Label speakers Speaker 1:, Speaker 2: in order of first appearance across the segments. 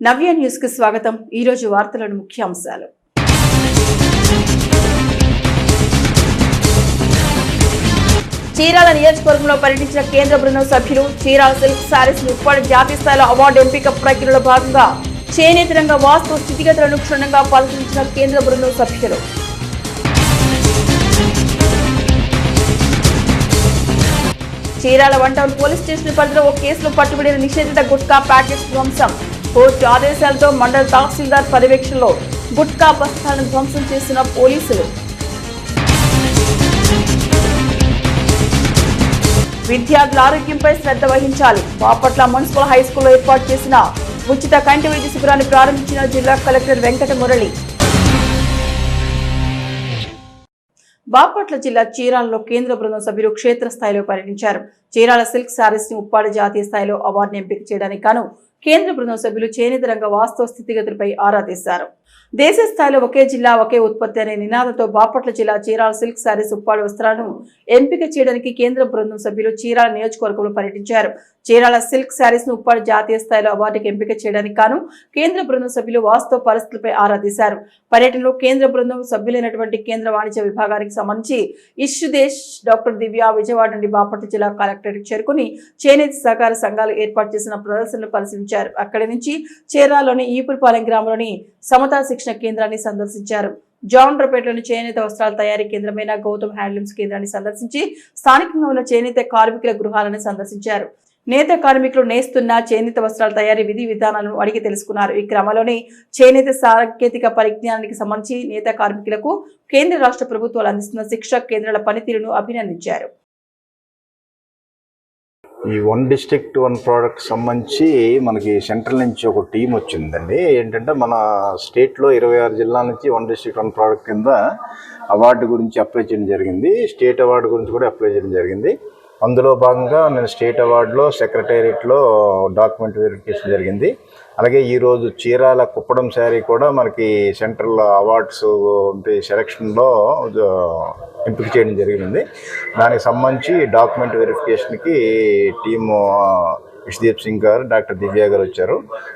Speaker 1: నవ్య news కి స్వాగతం. ఈ రోజు వార్తలను ముఖ్యాంశాలు. చీరాల నియోజకవర్గంలో పర్యటించిన కేంద్ర బృందం సభ్యులు చీరాల సిల్క్ శారీస్ ఉప్పాడ జాతీయ స్థాయిలో అవార్డు ఎంపిక ప్రక్రియలో భాగంగా చేనేత రంగ వాస్తు స్థితిగతులను క్షుణ్ణంగా పరిశీలించిన కేంద్ర బృందం సభ్యులు. చీరాల 1 టౌన్ పోలీస్ స్టేషన్ పరిధిలో ఓ కేసులో పట్టుబడిన నిషేధిత గుట్కా ప్యాకెట్స్ ధ్వంసం. కోర్టు ఆదేశాలతో మండల తహసీల్దార్ పర్యవేక్షణలో గుట్కా బస్తాలను ధ్వంసం చేసిన పోలీసులు. విద్యార్థుల ఆరోగ్యంపై శ్రద్ధ వహించాలి. బాపట్ల మున్సిపల్ హైస్కూల్లో ఏర్పాటు చేసిన ఉచిత కంటి వైద్య శిబిరాన్ని ప్రారంభించిన జిల్లా కలెక్టర్ వెంకట మురళి. బాపట్ల జిల్లా చీరాలలో కేంద్ర బృందం సభ్యులు క్షేత్రస్థాయిలో పర్యటించారు. చీరాల సిల్క్ శారీస్ ని ఉప్పాడ జాతీయ స్థాయిలో అవార్డును ఎంపిక చేయడానికి గాను కేంద్ర బృందం సభ్యులు చేనేత రంగ వాస్తవ స్థితిగతులపై ఆరా తీశారు. దేశ స్థాయిలో ఒకే జిల్లా ఒకే ఉత్పత్తి అనే నినాదంతో బాపట్ల జిల్లా చీరాల సిల్క్ శారీస్ ఉప్పాడ వస్త్రాలను ఎంపిక చేయడానికి కేంద్ర బృందం సభ్యులు చీరాల నియోజకవర్గంలో పర్యటించారు. చీరాల సిల్క్ శారీస్ ను ఉప్పాడ జాతీయ స్థాయిలో అవార్డుకి ఎంపిక చేయడానికి గాను కేంద్ర బృందం సభ్యులు వాస్తవ పరిస్థితులపై ఆరా తీశారు. పర్యటనలో కేంద్ర బృందం సభ్యులైనటువంటి కేంద్ర వాణిజ్య విభాగానికి సంబంధించి ఇష్యుదేశ్ డాక్టర్ దివ్య విజయవాడ నుండి బాపట్ల జిల్లా కలెక్టరేట్ చేరుకుని చేనేత సహకార సంఘాలు ఏర్పాటు చేసిన ప్రదర్శనలు పరిశీలించారు. అక్కడి నుంచి చీరాలలోని ఈపురపాలెం గ్రామంలోని సమతా శిక్షణ కేంద్రాన్ని సందర్శించారు. జాన్రపేటలోని చేనేత వస్త్రాల తయారీ కేంద్రమైన గౌతమ్ హ్యాండ్లూమ్స్ కేంద్రాన్ని సందర్శించి స్థానికంగా ఉన్న చేనేత కార్మికుల గృహాలను సందర్శించారు. నేత కార్మికులు నేస్తున్న చేనేత వస్త్రాల తయారీ విధి విధానాలను అడిగి తెలుసుకున్నారు. ఈ క్రమంలోనే చేనేత సాంకేతిక పరిజ్ఞానానికి సంబంధించి నేత కార్మికులకు కేంద్ర రాష్ట్ర ప్రభుత్వాలు అందిస్తున్న శిక్షా కేంద్రాల పనితీరును అభినందించారు.
Speaker 2: ఈ 1 డిస్ట్రిక్ట్ 1 ప్రోడక్ట్ సంబంధించి మనకి సెంట్రల్ నుంచి ఒక టీం వచ్చిందండి. ఏంటంటే మన స్టేట్లో 26 జిల్లాల నుంచి 1 డిస్ట్రిక్ట్ 1 ప్రోడక్ట్ కింద అవార్డు గురించి అప్లై చేయడం జరిగింది. స్టేట్ అవార్డు గురించి కూడా అప్లై చేయడం జరిగింది. అందులో భాగంగా నేను స్టేట్ అవార్డులో సెక్రటేరియట్లో డాక్యుమెంట్ వెరిఫికేషన్ జరిగింది. అలాగే ఈరోజు చీరాల కుప్పడం శారీ కూడా మనకి సెంట్రల్ అవార్డ్స్ సెలక్షన్లో ఎంపిక చేయడం జరిగింది. దానికి సంబంధించి డాక్యుమెంట్ వెరిఫికేషన్కి టీము విష్దీప్ సింగ్ గారు, డాక్టర్ దివ్య గారు వచ్చారు.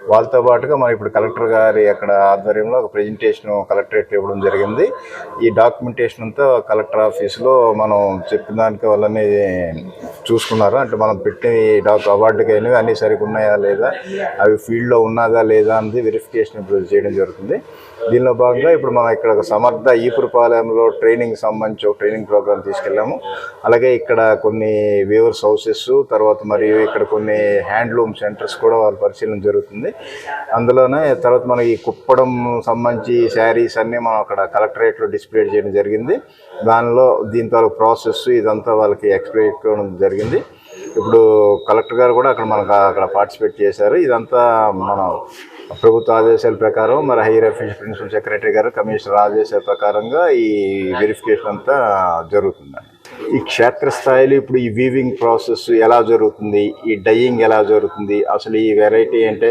Speaker 2: వాళ్ళతో పాటుగా మనం ఇప్పుడు కలెక్టర్ గారి అక్కడ ఆధ్వర్యంలో ఒక ప్రెజెంటేషన్ కలెక్టరేట్ ఇవ్వడం జరిగింది. ఈ డాక్యుమెంటేషన్ అంతా కలెక్టర్ ఆఫీస్లో మనం చెప్పిన దానికి వాళ్ళని చూసుకున్నారు. అంటే మనం పెట్టిన అవార్డుకి అయినవి అన్నీ సరిగ్గా ఉన్నాయా లేదా, అవి ఫీల్డ్లో ఉన్నదా లేదా అనేది వెరిఫికేషన్ ఇప్పుడు చేయడం జరుగుతుంది. దీనిలో భాగంగా ఇప్పుడు మనం ఇక్కడ సమర్థ ఈపురపాలెంలో ట్రైనింగ్ సంబంధించి ఒక ట్రైనింగ్ ప్రోగ్రామ్ తీసుకెళ్ళాము. అలాగే ఇక్కడ కొన్ని వేవర్స్ హౌసెస్, తర్వాత మరియు ఇక్కడ కొన్ని హ్యాండ్లూమ్ సెంటర్స్ కూడా వాళ్ళ పరిశీలన జరుగుతుంది. అందులోనే తర్వాత మనకి కుప్పడం సంబంధించి శారీస్ అన్నీ మనం అక్కడ కలెక్టరేట్లో డిస్ప్లే చేయడం జరిగింది. దానిలో దీంతో ప్రాసెస్ ఇదంతా వాళ్ళకి ఎక్స్ప్లెయిన్ చేయడం జరిగింది. ఇప్పుడు కలెక్టర్ గారు కూడా అక్కడ పార్టిసిపేట్ చేశారు. ఇదంతా మన ప్రభుత్వ ఆదేశాల ప్రకారం మరి హైయర్ అఫీషియల్ ప్రిన్సిపల్ సెక్రటరీ గారు కమిషనర్ ఆదేశాల ప్రకారంగా ఈ వెరిఫికేషన్ అంతా జరుగుతుందండి. ఈ క్షేత్రస్థాయిలో ఇప్పుడు ఈ వీవింగ్ ప్రాసెస్ ఎలా జరుగుతుంది, ఈ డయింగ్ ఎలా జరుగుతుంది, అసలు ఈ వెరైటీ అంటే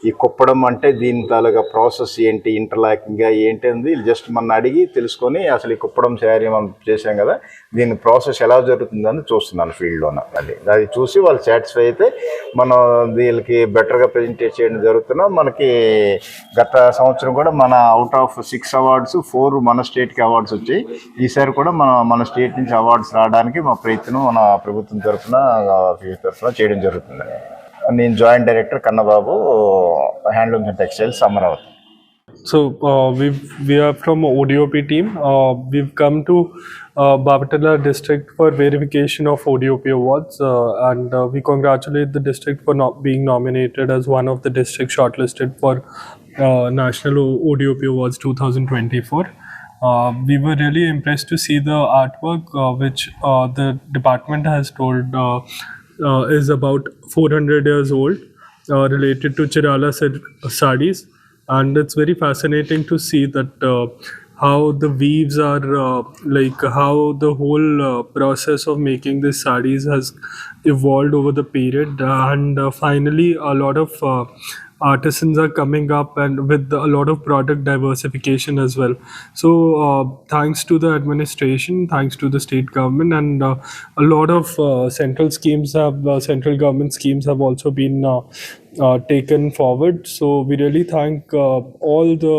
Speaker 2: ఈ కుప్పడం అంటే దీని తాలూకా ప్రాసెస్ ఏంటి, ఇంటర్లాకింగ్గా ఏంటి అనేది జస్ట్ మన అడిగి తెలుసుకొని అసలు ఈ కుప్పడం శారీ మనం చేసాం కదా, దీని ప్రాసెస్ ఎలా జరుగుతుందని చూస్తున్నాను ఫీల్డ్లోన. అది చూసి వాళ్ళు సాటిస్ఫై అయితే మనం వీళ్ళకి బెటర్గా ప్రజెంటేట్ చేయడం జరుగుతున్నాం. మనకి గత సంవత్సరం కూడా మన అవుట్ ఆఫ్ 6 అవార్డ్స్ 4 మన స్టేట్కి అవార్డ్స్ వచ్చాయి. ఈసారి కూడా మన స్టేట్ నుంచి అవార్డ్స్ రావడానికి మా ప్రయత్నం మన ప్రభుత్వం తరఫున చేయడం జరుగుతుంది. నేను joint director Kannababu, handlooms and textiles, Amaravati.
Speaker 3: So we are from ODOP team. We've come to Babatala district for verification of ODOP awards, and we congratulate the district for being nominated as one of the districts shortlisted for National ODOP Awards 2024. We were really impressed to see the artwork which the department has told is about 400 years old, related to Chirala sarees. And it's very fascinating to see that how the weaves are how the whole process of making these sarees has evolved over the period, and finally a lot of artisans are coming up and with a lot of product diversification as well. So thanks to the administration, thanks to the state government, and a lot of central government schemes have also been taken forward. So we really thank all the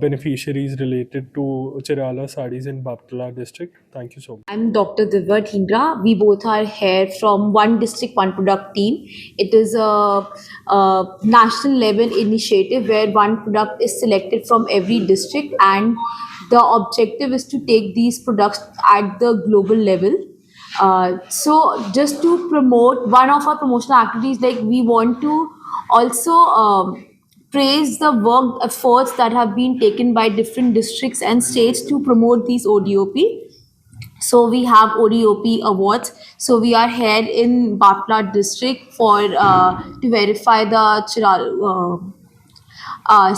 Speaker 3: beneficiaries related to Chirala Sarees in Baptala district. Thank you so much.
Speaker 4: I'm Dr. Divya Dhingra. We both are here from One District, One Product team. It is a national level initiative where one product is selected from every district, and the objective is to take these products at the global level. So just to promote one of our promotional activities, like we want to also praise the work efforts that have been taken by different districts and states to promote these ODOP. So we have ODOP awards. So we are here in Baptala district for to verify the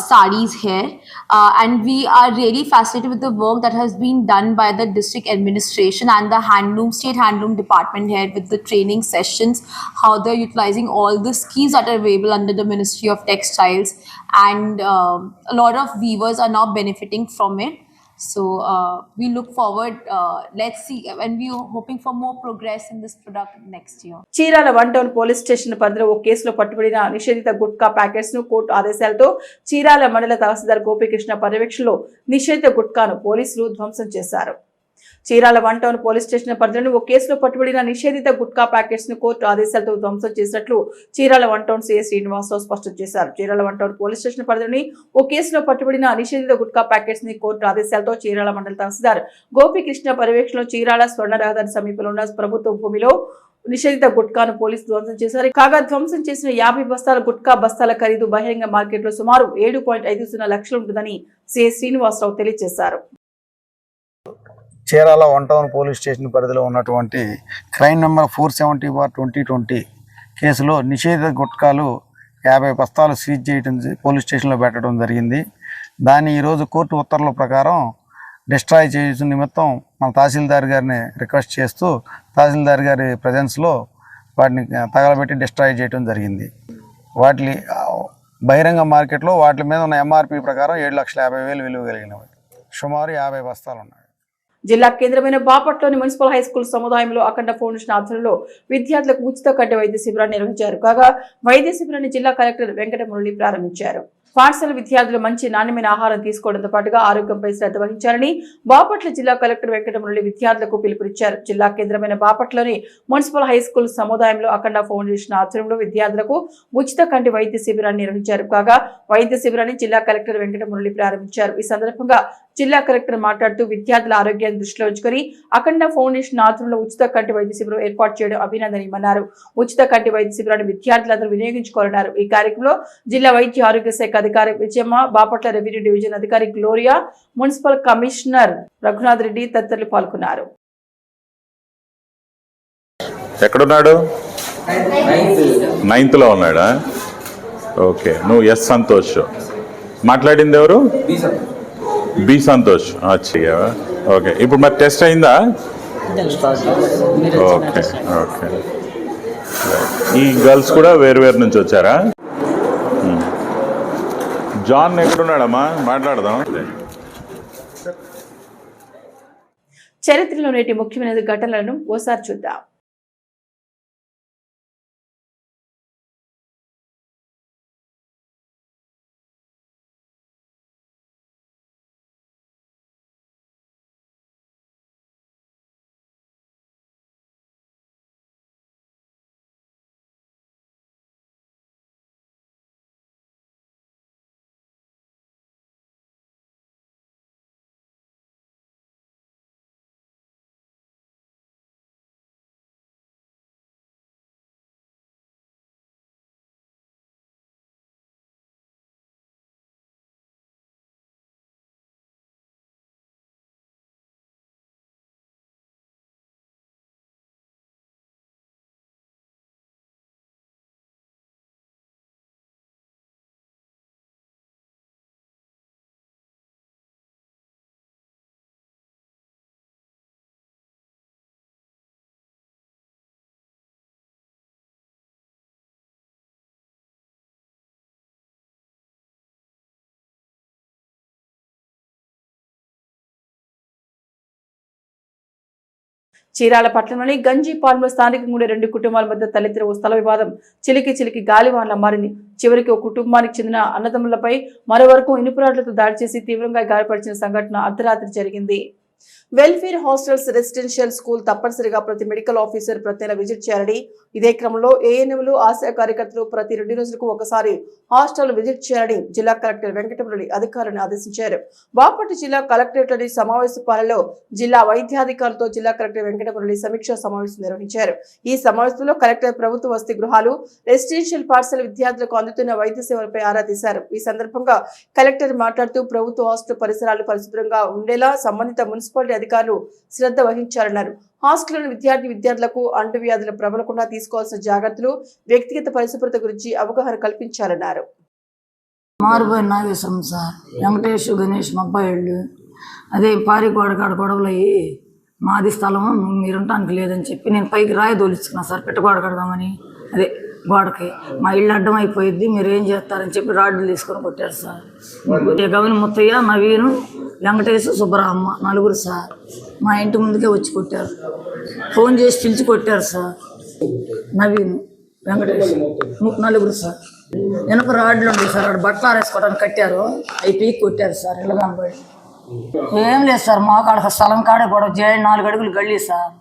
Speaker 4: sarees here, and we are really fascinated with the work that has been done by the district administration and the state handloom department here, with the training sessions, how they're utilizing all the schemes that are available under the Ministry of Textiles, and a lot of weavers are now benefiting from it. So we look forward, let's see, and we are hoping for more progress in this product next year.
Speaker 1: Chirala one town police station పరిధిలో ఓ కేసులో పట్టుబడిన నిషేధిత gutka packets ను court ఆదేశాలతో చీరాల మండల తహసీల్దార్ గోపీకృష్ణ పర్యవేక్షణలో నిషేధిత గుట్కాను పోలీసులు ధ్వంసం చేశారు. Chirala one town police station పరిధిలోని ఓ కేసులో పట్టుబడిన నిషేధిత గుట్కా ప్యాకెట్స్ ను కోర్టు ఆదేశాలతో ధ్వంసం చేసినట్లు Chirala one town CI Srinivasarao స్పష్టం చేశారు. Chirala one town police station పరిధిలోని ఓ కేసులో పట్టుబడిన నిషేధిత గుట్కా ప్యాకెట్స్ ని కోర్టు ఆదేశాలతో చీరాల మండల తహసీల్దార్ గోపీకృష్ణ పర్యవేక్షణలో చీరాల స్వర్ణ రహదారి సమీపంలో ఉన్న ప్రభుత్వ భూమిలో నిషేధిత గుట్కాను పోలీసు ధ్వంసం చేశారు. కాగా ధ్వంసం చేసిన 50 బస్తాల గుట్కా బస్తాల ఖరీదు బహిరంగ మార్కెట్లో సుమారు 7.50 లక్షలు ఉంటుందని సిఐ శ్రీనివాసరావు తెలియజేశారు.
Speaker 5: Chirala one town police station పరిధిలో ఉన్నటువంటి క్రైమ్ నెంబర్ 470/2020 కేసులో నిషేధిత గుట్కాలు 50 బస్తాలు సీజ్ చేయడం, పోలీస్ స్టేషన్లో పెట్టడం జరిగింది. దాన్ని ఈరోజు కోర్టు ఉత్తర్వుల ప్రకారం డిస్ట్రాయ్ చేసిన నిమిత్తం మన తహసీల్దార్ గారిని రిక్వెస్ట్ చేస్తూ తహసీల్దార్ గారి ప్రజెన్స్లో వాటిని తగలబెట్టి డిస్ట్రాయ్ చేయడం జరిగింది. వాటి బహిరంగ మార్కెట్లో వాటి మీద ఉన్న ఎంఆర్పి ప్రకారం 7,50,000 విలువ కలిగినవి. సుమారు 50 బస్తాలు ఉన్నాయి.
Speaker 1: జిల్లా కేంద్రమైన బాపట్లోని మున్సిపల్ హైస్కూల్ సముదాయంలో అఖండ ఫౌండేషన్ ఆధ్వర్యంలో విద్యార్థులకు ఉచిత కంటి వైద్య శిబిరాన్ని నిర్వహించారు. కాగా వైద్య శిబిరాన్ని జిల్లా కలెక్టర్ వెంకట మురళి ప్రారంభించారు. పాఠశాల విద్యార్థులు మంచి నాణ్యమైన ఆహారం తీసుకోవడంతో పాటుగా ఆరోగ్యంపై శ్రద్ధ వహించాలని బాపట్ల జిల్లా కలెక్టర్ వెంకట మురళి విద్యార్థులకు పిలుపునిచ్చారు. జిల్లా కేంద్రమైన బాపట్లోని మున్సిపల్ హైస్కూల్ సముదాయంలో అఖండ ఫౌండేషన్ ఆధ్వర్యంలో విద్యార్థులకు ఉచిత కంటి వైద్య శిబిరాన్ని నిర్వహించారు. కాగా వైద్య శిబిరాన్ని జిల్లా కలెక్టర్ వెంకట మురళి ప్రారంభించారు. ఈ సందర్భంగా జిల్లా కలెక్టర్ మాట్లాడుతూ విద్యార్థుల ఆరోగ్యాన్ని దృష్టిలో ఉంచుకొని అఖండ ఫౌండేషన్ ఆధ్వర్యంలో ఉచిత కంటి వైద్య శిబిరం ఏర్పాటు చేయడం అభినందనీయమన్నారు. ఉచిత కంటి వైద్య శిబిరాన్ని విద్యార్థులందరూ వినియోగించుకోవాలన్నారు. ఈ కార్యక్రమంలో జిల్లా వైద్య ఆరోగ్య శాఖ అధికారి విజయమ్మ, బాపట్ల రెవెన్యూ డివిజన్ అధికారి Gloria, municipal commissioner Raghunath Reddy తదితరులు పాల్గొన్నారు.
Speaker 6: ఎక్కడున్నాడు? 9th లో ఉన్నాడా? ఓకే, నువ్వు ఎస్ సంతోష్. మాట్లాడింది ఎవరు? బి సంతోష్. అచ్చా, ఓకే. ఇప్పుడు మరి టెస్ట్ అయిందా? Okay okay. ఈ గర్ల్స్ కూడా వేరు నుంచి వచ్చారా? జాన్ ఎక్కడున్నాడమ్మా? మాట్లాడదాం.
Speaker 1: చరిత్రలో నేటి ముఖ్యమైన ఘటనలను ఓసారి చూద్దాం. చీరాల పట్టణంలోని గంజిపాలెంలో స్థానికంగా ఉండే 2 కుటుంబాల మధ్య తలెత్తిన ఓ స్థల వివాదం చిలికి గాలివానలా మారింది. చివరికి ఒక కుటుంబానికి చెందిన అన్నదమ్ములపై మరో వర్గం ఇనుపురాడ్లతో దాడి చేసి తీవ్రంగా గాయపరిచిన సంఘటన అర్ధరాత్రి జరిగింది. వెల్ఫేర్ హాస్టల్స్ రెసిడెన్షియల్ స్కూల్ తప్పనిసరిగా ప్రతి మెడికల్ ఆఫీసర్ ప్రతి నెల విజిట్ చేయాలని, ఇదే క్రమంలో ఏఎన్ఎంలు, ఆశా కార్యకర్తలు ప్రతి 2 రోజులకు ఒకసారి హాస్టల్ విజిట్ చేయాలని జిల్లా కలెక్టర్ వెంకటమురళి అధికారులను ఆదేశించారు. బాపట్ల జిల్లా కలెక్టరేట్లోని సమావేశపాలలో జిల్లా వైద్యాధికారులతో జిల్లా కలెక్టర్ వెంకటమురళి సమీక్షా సమావేశం నిర్వహించారు. ఈ సమావేశంలో కలెక్టర్ ప్రభుత్వ వసతి గృహాలు, రెసిడెన్షియల్ పాఠశాల విద్యార్థులకు అందుతున్న వైద్య సేవలపై ఆరా తీశారు. ఈ సందర్భంగా కలెక్టర్ మాట్లాడుతూ ప్రభుత్వ హాస్టల్ పరిసరాలు పరిశుభ్రంగా ఉండేలా సంబంధిత మున్సిపాలిటీ అధికారులు శ్రద్ధ వహించాలన్నారు. హాస్టల్లోని విద్యార్థులకు అంటువ్యాధుల ప్రబలకుండా తీసుకోవాల్సిన జాగ్రత్తలు, వ్యక్తిగత పరిశుభ్రత గురించి అవగాహన కల్పించాలన్నారు.
Speaker 7: మారుబోయిన నాగేశ్వరం సార్, వెంకటేష్, గణేష్ మా అబ్బాయిళ్ళు అదే పారిగోడ కాడ గొడవలు అయ్యి మాది స్థలం మీరుంటానికి లేదని చెప్పి నేను పైకి రాయి తోలుచుకున్నా సార్, పెట్టగోడ కడదామని. అదే గోడకి మా ఇల్లు అడ్డం అయిపోయింది, మీరు ఏం చేస్తారని చెప్పి రాడ్లు తీసుకొని కొట్టారు సార్. గవిని ముత్తయ్య, నవీను, వెంకటేష్, సుబ్బరామ్మ 4 సార్ మా ఇంటి ముందుకే వచ్చి కొట్టారు. ఫోన్ చేసి పిలిచి కొట్టారు సార్. నవీను, వెంకటేష్ 4 సార్. వెనక రాడ్లు ఉండే సార్, అక్కడ బట్టలు ఆరేసుకోవడానికి కట్టారు, అవి పీక్ కొట్టారు సార్. ఇళ్ళగానబడి ఏం లేదు సార్, మా కాడ స్థలం కాడే గొడవ చేయండి, 4 అడుగులు గళ్ళీ సార్.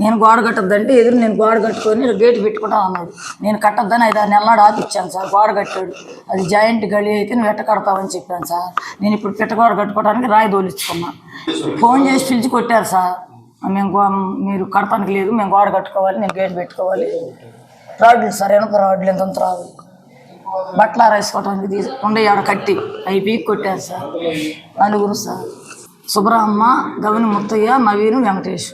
Speaker 7: నేను గోడ కట్టద్దంటే ఎదురు నేను గోడ కట్టుకొని గేటు పెట్టుకుంటా అన్నాడు. నేను కట్టద్దని 5-6 నెలల నాడు ఆపిచ్చాను సార్. గోడ కట్టాడు, అది జాయింట్ గడి అయితే నువ్వు ఎట్ట కడతావని చెప్పాను సార్. నేను ఇప్పుడు పెట్టగోడ కట్టుకోవడానికి రాయి తోలించుకున్నా. ఫోన్ చేసి పిలిచి కొట్టారు సార్. మీరు కడతానికి లేదు, మేము గోడ కట్టుకోవాలి, నేను గేటు పెట్టుకోవాలి. రాడ్లు సార్, వెనక రాడ్లు ఎంత రాదు, బట్టలు ఆరేసుకోవడానికి తీసుకుండే ఆడ కట్టి అవి పీక్ కొట్టారు sir. 4 sir. Subbaramma, Gavini Muttayya, Naveen, Venkatesh.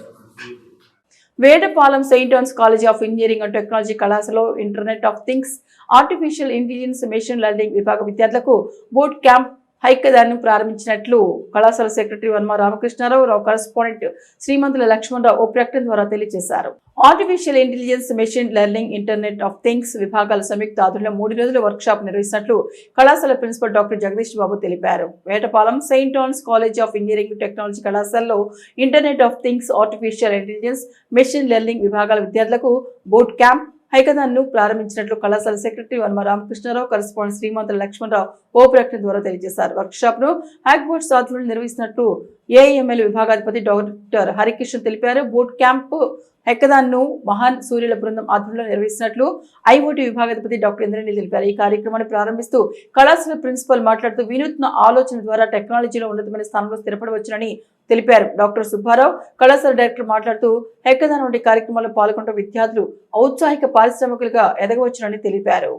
Speaker 1: Vetapalem saint Anne's college of engineering and technology కళాశాలలో internet of things, artificial intelligence, machine learning విభాగ విద్యార్థులకు బూట్ క్యాంప్ హైకథాన్ను ప్రారంభించినట్లు కళాశాల సెక్రటరీ వర్మ రామకృష్ణారావు, కరెస్పాండెంట్ శ్రీమంతుల లక్ష్మణరావు ఓ ప్రకటన ద్వారా తెలియజేశారు. Artificial intelligence, machine learning, internet of things విభాగాల సంయుక్త ఆధ్వర్యంలో 3 రోజుల వర్క్ షాప్ నిర్వహిస్తున్నట్లు కళాశాల ప్రిన్సిపల్ డాక్టర్ జగదీష్ బాబు తెలిపారు. Vetapalem saint Anne's college of engineering technology కళాశాలలో internet of things, artificial intelligence, machine learning విభాగాల విద్యార్థులకు బూట్ క్యాంప్ హైకథాన్ను ప్రారంభించినట్లు కళాశాల సెక్రటరీ వర్మ రామకృష్ణారావు, కరెస్పాండెంట్ శ్రీమంతుల లక్ష్మణరావు ఓ ప్రకటన ద్వారా తెలియజేశారు. వర్క్ షాప్ ను హ్యాక్బోర్డ్స్ ఆధ్వర్యంలో నిర్వహిస్తున్నట్లు ఏఐఎంఎల్ విభాగాధిపతి డాక్టర్ హరికృష్ణ తెలిపారు. బూట్ క్యాంప్ హెక్కదాన్ను మహాన్ సూర్యుల బృందం ఆధ్వర్యంలో నిర్వహిస్తున్నట్లు ఐఓటీ విభాగాధిపతి డాక్టర్ ఇంద్రనీల్ తెలిపారు. ఈ కార్యక్రమాన్ని ప్రారంభిస్తూ కళాశాల ప్రిన్సిపల్ మాట్లాడుతూ వినూత్న ఆలోచన ద్వారా టెక్నాలజీలో ఉన్నతమైన స్థానంలో స్థిరపడవచ్చునని తెలిపారు. డాక్టర్ సుబ్బారావు కళాశాల డైరెక్టర్ మాట్లాడుతూ హెక్కదాన్ వంటి కార్యక్రమాల్లో పాల్గొంటున్న విద్యార్థులు ఔత్సాహిక పారిశ్రామికులుగా ఎదగవచ్చునని తెలిపారు.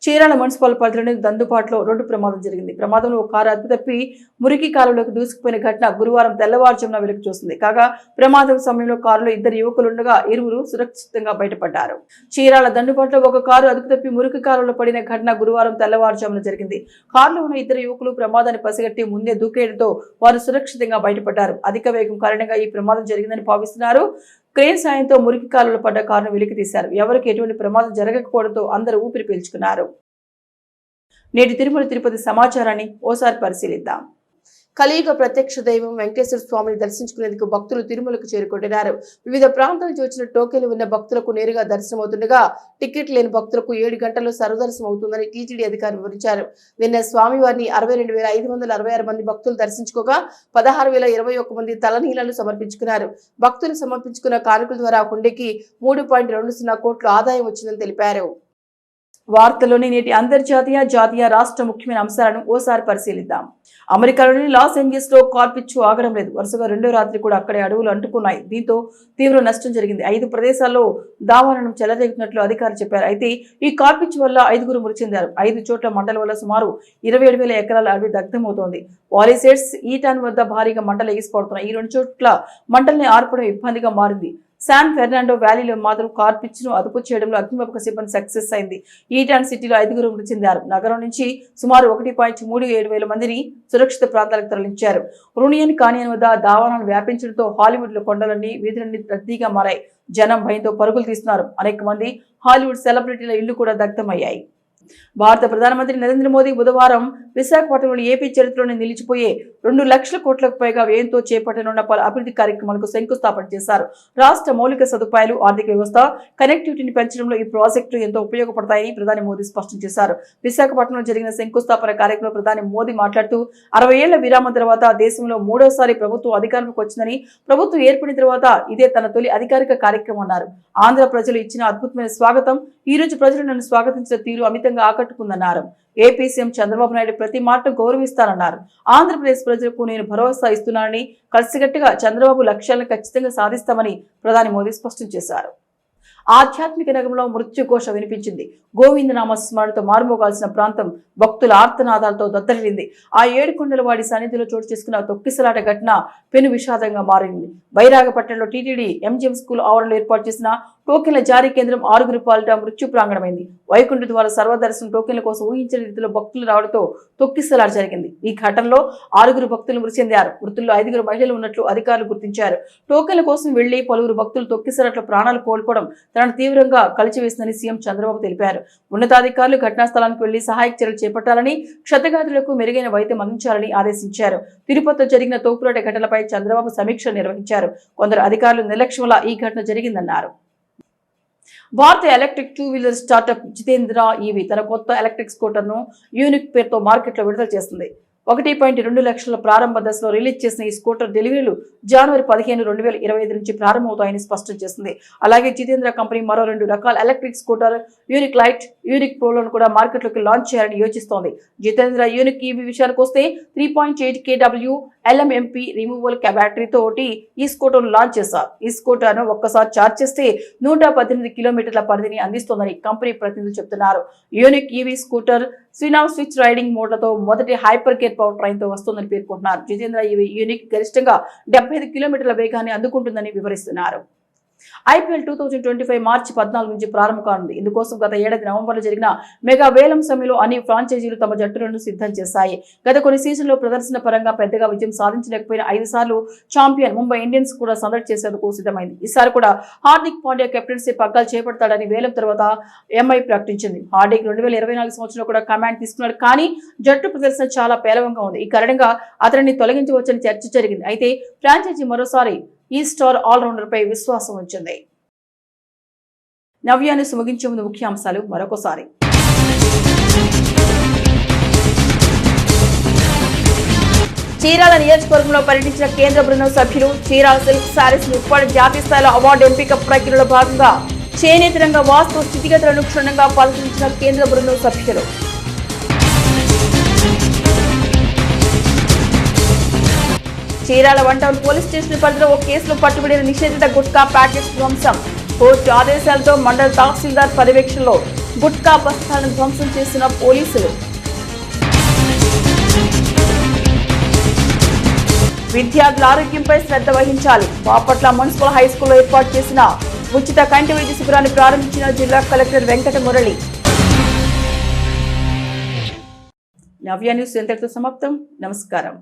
Speaker 1: చీరాల మున్సిపల్ పరిధిలోని దందుపాటులో రోడ్డు ప్రమాదం జరిగింది. ప్రమాదంలో ఒక కారు అదుపు తప్పి మురికి కాలువలోకి దూసుకుపోయిన ఘటన గురువారం తెల్లవారుజామున వెలుగు చూసింది. కాగా ప్రమాదం సమయంలో కారులో 2 యువకులుండగా ఇరువురు సురక్షితంగా బయటపడ్డారు. చీరాల దండుపాటులో ఒక కారు అదుపు తప్పి మురికి కాలువలో పడిన ఘటన గురువారం తెల్లవారుజామున జరిగింది. కారులో ఉన్న 2 యువకులు ప్రమాదాన్ని పసిగట్టి ముందే దూకేయడంతో వారు సురక్షితంగా బయటపడ్డారు. అధిక వేగం కారణంగా ఈ ప్రమాదం జరిగిందని భావిస్తున్నారు. క్రేన్ సాయంతో మురికి కాలువలో పడ్డ కారును వెలికి తీశారు. ఎవరికి ఎటువంటి ప్రమాదం జరగకపోవడంతో అందరూ ఊపిరి పీల్చుకున్నారు. నేటి తిరుమల తిరుపతి సమాచారాన్ని ఓసారి పరిశీలిద్దాం. కలియుగ ప్రత్యక్ష దైవం వెంకటేశ్వర స్వామిని దర్శించుకునేందుకు భక్తులు తిరుమలకు చేరుకుంటున్నారు. వివిధ ప్రాంతాల నుంచి వచ్చిన టోకెన్లు ఉన్న భక్తులకు నేరుగా దర్శనమవుతుండగా టికెట్ లేని భక్తులకు 7 గంటల్లో సర్వదర్శనం అవుతుందని టీటీడీ అధికారి వివరించారు. నిన్న స్వామివారిని 62,566 మంది భక్తులు దర్శించుకోగా 16,021 మంది తలనీలాలు సమర్పించుకున్నారు. భక్తులు సమర్పించుకున్న కానుకల ద్వారా హుండీకి 3.20 కోట్ల ఆదాయం వచ్చిందని తెలిపారు. వార్తలోని నేటి అంతర్జాతీయ, జాతీయ, రాష్ట్ర ముఖ్యమైన అంశాలను ఓసారి పరిశీలిద్దాం. అమెరికాలోని లాస్ ఏంజల్స్ లో కార్పిచ్చు ఆగడం లేదు. వరుసగా 2వ రాత్రి కూడా అక్కడే అడవులు అంటుకున్నాయి. దీంతో తీవ్ర నష్టం జరిగింది. 5 ప్రదేశాల్లో దావాననం చెలరేగుతున్నట్లు అధికారులు చెప్పారు. అయితే ఈ కార్పిచ్చు వల్ల 5గురు మృతి చెందారు. 5 చోట్ల మంటల వల్ల సుమారు 27,000 ఎకరాల అడవి దగ్ధమవుతోంది. వాలిసేట్స్, ఈటాన్ వద్ద భారీగా మంటలు ఎగిసిపడుతున్నాయి. ఈ 2 చోట్ల మంటల్ని ఆర్పడం ఇబ్బందిగా మారింది. శాన్ ఫెర్నాండో వ్యాలీలో మాత్రం కార్ పిచ్ను అదుపు చేయడంలో అగ్నిమాపక సిబ్బంది సక్సెస్ అయింది. ఈటాన్ సిటీలో 5 మృతి చెందారు. నగరం నుంచి సుమారు 1.37 మందిని సురక్షిత ప్రాంతాలకు తరలించారు. రుణియన్ కానియన్ వద్ద దావానాలు వ్యాపించడంతో హాలీవుడ్ లో కొండలన్నీ వీధులన్నీ రద్దీగా మారాయి. జనం భయంతో పరుగులు తీస్తున్నారు. అనేక మంది హాలీవుడ్ సెలబ్రిటీల ఇళ్లు కూడా దగ్ధమయ్యాయి. భారత ప్రధానమంత్రి నరేంద్ర మోదీ బుధవారం విశాఖపట్నంలోని ఏపీ చరిత్రలోనే నిలిచిపోయే 2 లక్షల కోట్లకు పైగా వ్యయంతో చేపట్టనున్న పలు అభివృద్ధి కార్యక్రమాలకు శంకుస్థాపన చేశారు. రాష్ట్ర మౌలిక సదుపాయాలు, ఆర్థిక వ్యవస్థ, కనెక్టివిటీని పెంచడంలో ఈ ప్రాజెక్టులు ఎంతో ఉపయోగపడతాయని ప్రధాని మోదీ స్పష్టం చేశారు. విశాఖపట్నంలో జరిగిన శంకుస్థాపన కార్యక్రమంలో ప్రధాని మోదీ మాట్లాడుతూ 60 ఏళ్ల విరామం తర్వాత దేశంలో 3వసారి ప్రభుత్వం అధికారంలోకి వచ్చిందని, ప్రభుత్వం ఏర్పడిన తర్వాత ఇదే తన తొలి అధికారిక కార్యక్రమం అన్నారు. ఆంధ్ర ప్రజలు ఇచ్చిన అద్భుతమైన స్వాగతం, ఈ రోజు ప్రజలు నన్ను స్వాగతించిన తీరు అమితంగా ఆకట్టుకుందన్నారు. ఏపీ సీఎం చంద్రబాబు నాయుడు ప్రతి మాట గౌరవిస్తానన్నారు. ఆంధ్రప్రదేశ్ ప్రజలకు నేను భరోసా ఇస్తున్నానని, కలిసికట్టుగా చంద్రబాబు లక్ష్యాలను ఖచ్చితంగా సాధిస్తామని ప్రధాని మోదీ స్పష్టం చేశారు. ఆధ్యాత్మిక నగరంలో మృత్యుఘోష వినిపించింది. గోవిందనామ స్మరణతో మారుమోగాల్సిన ప్రాంతం భక్తుల ఆర్తనాదాలతో దత్తరిల్లింది. ఆ 7 కొండల వాడి సన్నిధిలో చోటు చేసుకున్న తొక్కిసలాట ఘటన పెను విషాదంగా మారింది. బైరాగపట్నంలో టీటీడీ ఎంజీఎం స్కూల్ ఆవరణలో ఏర్పాటు చేసిన టోకెన్ల జారీ కేంద్రం 6 పాలిట మృత్యు ప్రాంగణమైంది. వైకుంఠ ద్వారా సర్వదర్శనం టోకెన్ల కోసం ఊహించని రీతిలో భక్తులు రావడంతో తొక్కిసలాట జరిగింది. ఈ ఘటనలో 6 భక్తులు మృతి చెందారు. మృతుల్లో 5 మహిళలు ఉన్నట్లు అధికారులు గుర్తించారు. టోకెన్ల కోసం వెళ్లి పలువురు భక్తులు తొక్కిసలాట్లో ప్రాణాలు కోల్పోవడం తనను తీవ్రంగా కలిచివేసిందని సీఎం చంద్రబాబు తెలిపారు. ఉన్నతాధికారులు ఘటనా స్థలానికి వెళ్లి సహాయక చర్యలు చేపట్టాలని, క్షతగాత్రులకు మెరుగైన వైద్యం అందించాలని ఆదేశించారు. తిరుపతిలో జరిగిన తోపులాట ఘటనపై చంద్రబాబు సమీక్ష నిర్వహించారు. కొందరు అధికారులు నిర్లక్ష్యం వల్ల ఈ ఘటన జరిగిందన్నారు. భారత ఎలక్ట్రిక్ 2-వీలర్ స్టార్టప్ జితేంద్ర ఈవీ తన కొత్త ఎలక్ట్రిక్ స్కూటర్ను యూనిక్ పేరుతో మార్కెట్లో విడుదల చేస్తుంది. 1.2 లక్షల ప్రారంభ దశలో రిలీజ్ చేసిన ఈ స్కూటర్ డెలివరీలు జనవరి 15, 2025 నుంచి ప్రారంభమవుతాయని స్పష్టం చేసింది. అలాగే జితేంద్ర కంపెనీ మరో 2 రకాల electric scooter unique light, unique ప్రోలను కూడా మార్కెట్లోకి లాంచ్ చేయాలని యోచిస్తోంది. జితేంద్ర యూనిక్ ఈవీ విషయానికి వస్తే 3.8 kW LMMP రిమూవల్ బ్యాటరీతోటి ఈ స్కూటర్ను లాంచ్ చేశారు. ఈ స్కూటర్ను ఒక్కసారి ఛార్జ్ చేస్తే 118 కిలోమీటర్ల పరిధిని అందిస్తోందని కంపెనీ ప్రతినిధులు చెబుతున్నారు. Unique EV scooter switch riding మోడ్లతో మొదటి హైపర్ గేర్ పవర్ ట్రైన్ తో వస్తుందని పేర్కొంటున్నారు. జితేంద్ర ఈవీ యూనిక్ గరిష్టంగా 75 కిలోమీటర్ల వేగాన్ని అందుకుంటుందని వివరిస్తున్నారు. ఐపీఎల్ 2025 మార్చి 14 నుంచి ప్రారంభం కానుంది. ఇందుకోసం గత ఏడాది నవంబర్లో జరిగిన మెగా వేలం సమయంలో అన్ని ఫ్రాంచైజీలు తమ జట్టులను సిద్ధం చేశాయి. గత కొన్ని సీజన్లో ప్రదర్శన పరంగా పెద్దగా విజయం సాధించలేకపోయిన 5 సార్లు ఛాంపియన్ ముంబై ఇండియన్స్ కూడా సందడి చేసేందుకు సిద్ధమైంది. ఈసారి కూడా హార్దిక్ పాండ్యా కెప్టెన్సీ పగ్గాలు చేపడతాడని వేలం తర్వాత ఎంఐ ప్రకటించింది. హార్దిక్ 2024 సంవత్సరంలో కూడా కమాండ్ తీసుకున్నాడు. కానీ జట్టు ప్రదర్శన చాలా పేలవంగా ఉంది. ఈ కారణంగా అతనిని తొలగించవచ్చని చర్చ జరిగింది. అయితే ఫ్రాంచైజీ మరోసారి ఈ స్టార్ ఆల్రౌండర్ పై విశ్వాసం ఉంచింది. నవ్యాన్ని ముగించే ముందు ముఖ్యాంశాలు మరొకసారి. చీరాల నియోజకవర్గంలో పర్యటించిన కేంద్ర బృందం సభ్యులు చీరాల సిల్క్ శారీస్ ను ఉప్పాడ జాతీయ స్థాయిలో అవార్డు ఎంపిక ప్రక్రియలో భాగంగా చేనేత రంగ వాస్తవ స్థితిగతులను క్షుణ్ణంగా పరిశీలించిన కేంద్ర బృందం సభ్యులు. చీరాల 1 టౌన్ పోలీస్ స్టేషన్ పరిధిలో ఒక కేసులో పట్టుబడిన నిషేధిత గుట్కా ప్యాకెట్స్ ధ్వంసం. కోర్టు ఆదేశాలతో మండల తహసీల్దార్ పర్యవేక్షణలో గుట్కా బస్తాలను ధ్వంసం చేసిన పోలీసులు. విద్యార్థుల ఆరోగ్యంపై శ్రద్ధ వహించాలి. బాపట్ల మున్సిపల్ హైస్కూల్లో ఏర్పాటు చేసిన ఉచిత కంటి వైద్య శిబిరాన్ని ప్రారంభించిన జిల్లా కలెక్టర్ వెంకట మురళి. నవ్య న్యూస్ ఎంతటితో సమాప్తం. నమస్కారం.